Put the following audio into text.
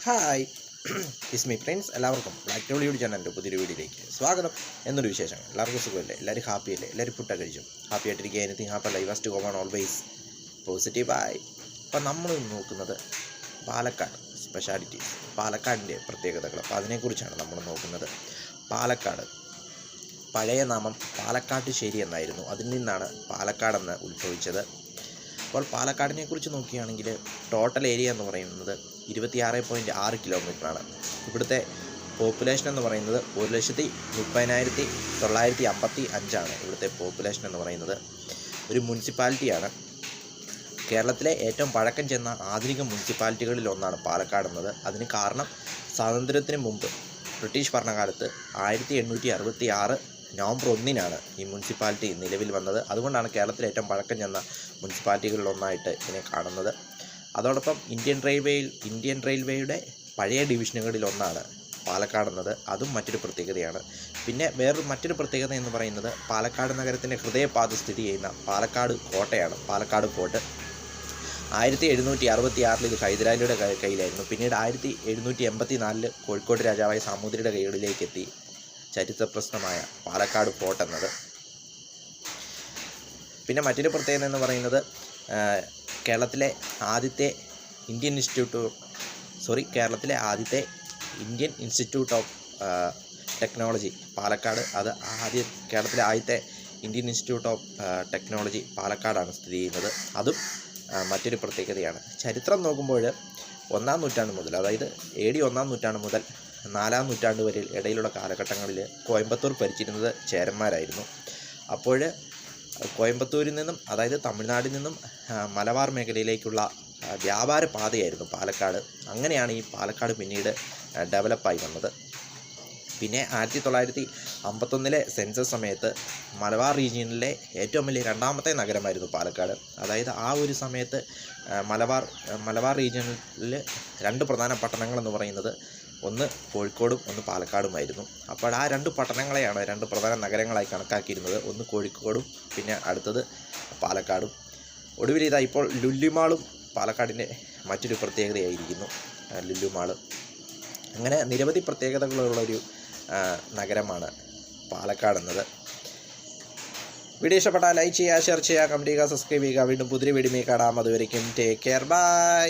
Hi ഇസ്മി friends, എല്ലാവർക്കും black Tollywood ചാനലിൻ്റെ പുതിയൊരു വീഡിയോയിലേക്ക് സ്വാഗതം. എന്നൊരു വിശേഷം, എല്ലാവർക്കും സുഖമല്ലേ? എല്ലാവരും ഹാപ്പിയല്ലേ? എല്ലാവരും ഫുഡൊക്കെ കഴിച്ചു ഹാപ്പി ആയിട്ടിരിക്കുക. Anything happy life has to go on always പോസിറ്റീവായി. അപ്പം നമ്മൾ നോക്കുന്നത് പാലക്കാട് സ്പെഷ്യാലിറ്റീസ്, പാലക്കാടിൻ്റെ പ്രത്യേകതകൾ. അപ്പോൾ അതിനെക്കുറിച്ചാണ് നമ്മൾ നോക്കുന്നത്. പാലക്കാട് പഴയ നാമം പാലക്കാട്ടുശ്ശേരി എന്നായിരുന്നു. അതിൽ നിന്നാണ് പാലക്കാടെന്ന് ഉത്ഭവിച്ചത്. അപ്പോൾ പാലക്കാടിനെക്കുറിച്ച് നോക്കുകയാണെങ്കിൽ ടോട്ടൽ ഏരിയ എന്ന് പറയുന്നത് 26.6 കിലോമീറ്ററാണ്. ഇവിടുത്തെ പോപ്പുലേഷൻ എന്ന് പറയുന്നത് 1,30,955 ഇവിടുത്തെ പോപ്പുലേഷൻ എന്ന് പറയുന്നത്. ഒരു മുനിസിപ്പാലിറ്റിയാണ്. കേരളത്തിലെ ഏറ്റവും പഴക്കം ചെന്ന ആധുനിക മുനിസിപ്പാലിറ്റികളിൽ ഒന്നാണ് പാലക്കാട് എന്നത്. അതിന് കാരണം സ്വാതന്ത്ര്യത്തിന് മുമ്പ് ബ്രിട്ടീഷ് ഭരണകാലത്ത് 1866 നവംബർ 1 ഈ മുനിസിപ്പാലിറ്റി നിലവിൽ വന്നത്. അതുകൊണ്ടാണ് കേരളത്തിലെ ഏറ്റവും പഴക്കം ചെന്ന മുനിസിപ്പാലിറ്റികളിലൊന്നായിട്ട് ഇതിനെ കാണുന്നത്. അതോടൊപ്പം ഇന്ത്യൻ റെയിൽവേയുടെ പഴയ ഡിവിഷനുകളിലൊന്നാണ് പാലക്കാട് എന്നത്. അതും മറ്റൊരു പ്രത്യേകതയാണ്. പിന്നെ മറ്റൊരു പ്രത്യേകത എന്ന് പറയുന്നത് പാലക്കാട് നഗരത്തിൻ്റെ ഹൃദയഭാഗത്ത് സ്ഥിതി ചെയ്യുന്ന പാലക്കാട് കോട്ടയാണ്. പാലക്കാട് ഫോർട്ട് 1766 ഇത് ഹൈദരാലിയുടെ കയ്യിലായിരുന്നു. പിന്നീട് 1784 കോഴിക്കോട് രാജാവായ സാമൂതിരിയുടെ കൈകളിലേക്ക് എത്തി ചരിത്രപ്രസിദ്ധമായ പാലക്കാട് ഫോർട്ട് എന്നത്. പിന്നെ മറ്റൊരു പ്രത്യേകത എന്ന് പറയുന്നത് കേരളത്തിലെ ആദ്യത്തെ Indian institute of technology Palakkad. അത് കേരളത്തിലെ ആദ്യത്തെ ഇന്ത്യൻ ഇൻസ്റ്റിറ്റ്യൂട്ട് ഓഫ് ടെക്നോളജി പാലക്കാടാണ് സ്ഥിതി ചെയ്യുന്നത്. അതും മറ്റൊരു പ്രത്യേകതയാണ്. ചരിത്രം നോക്കുമ്പോൾ 1-ാം നൂറ്റാണ്ട് മുതൽ, അതായത് AD 1-ാം നൂറ്റാണ്ട് മുതൽ 4-ാം നൂറ്റാണ്ട് വരെ ഇടയിലുള്ള കാലഘട്ടങ്ങളിൽ കോയമ്പത്തൂർ ഭരിച്ചിരുന്നത് ചേരന്മാരായിരുന്നു. അപ്പോൾ കോയമ്പത്തൂരിൽ നിന്നും, അതായത് തമിഴ്നാട്ടിൽ നിന്നും മലബാർ മേഖലയിലേക്കുള്ള വ്യാപാര പാതയായിരുന്നു പാലക്കാട്. അങ്ങനെയാണ് ഈ പാലക്കാട് പിന്നീട് ഡെവലപ്പായി വന്നത്. പിന്നെ 1951 സെൻസസ് സമയത്ത് മലബാർ റീജിയനിലെ ഏറ്റവും വലിയ 2ാമത്തെ നഗരമായിരുന്നു പാലക്കാട്. അതായത് ആ ഒരു സമയത്ത് മലബാർ റീജിയനിൽ 2 പ്രധാന പട്ടണങ്ങളെന്ന് പറയുന്നത് ഒന്ന് കോഴിക്കോടും ഒന്ന് പാലക്കാടുമായിരുന്നു. അപ്പോൾ ആ 2 പട്ടണങ്ങളെയാണ് 2 പ്രധാന നഗരങ്ങളായി കണക്കാക്കിയിരുന്നത്. ഒന്ന് കോഴിക്കോടും പിന്നെ അടുത്തത് പാലക്കാടും. ഒടുവിൽ ഇപ്പോൾ ലുലു മാളും പാലക്കാടിൻ്റെ മറ്റൊരു പ്രത്യേകതയായിരിക്കുന്നു. ലുലു മാള്. അങ്ങനെ നിരവധി പ്രത്യേകതകളുള്ളൊരു നഗരമാണ് പാലക്കാട് എന്നത്. വീഡിയോ ഇഷ്ടപ്പെട്ടാൽ ലൈക്ക് ചെയ്യുക, ഷെയർ ചെയ്യുക, കമൻറ്റ് ചെയ്യുക, സബ്സ്ക്രൈബ് ചെയ്യുക. വീണ്ടും പുതിയ വീഡിയോയിൽ കാണാം. അതുവരേക്കും ടേക്ക് കെയർ, ബൈ.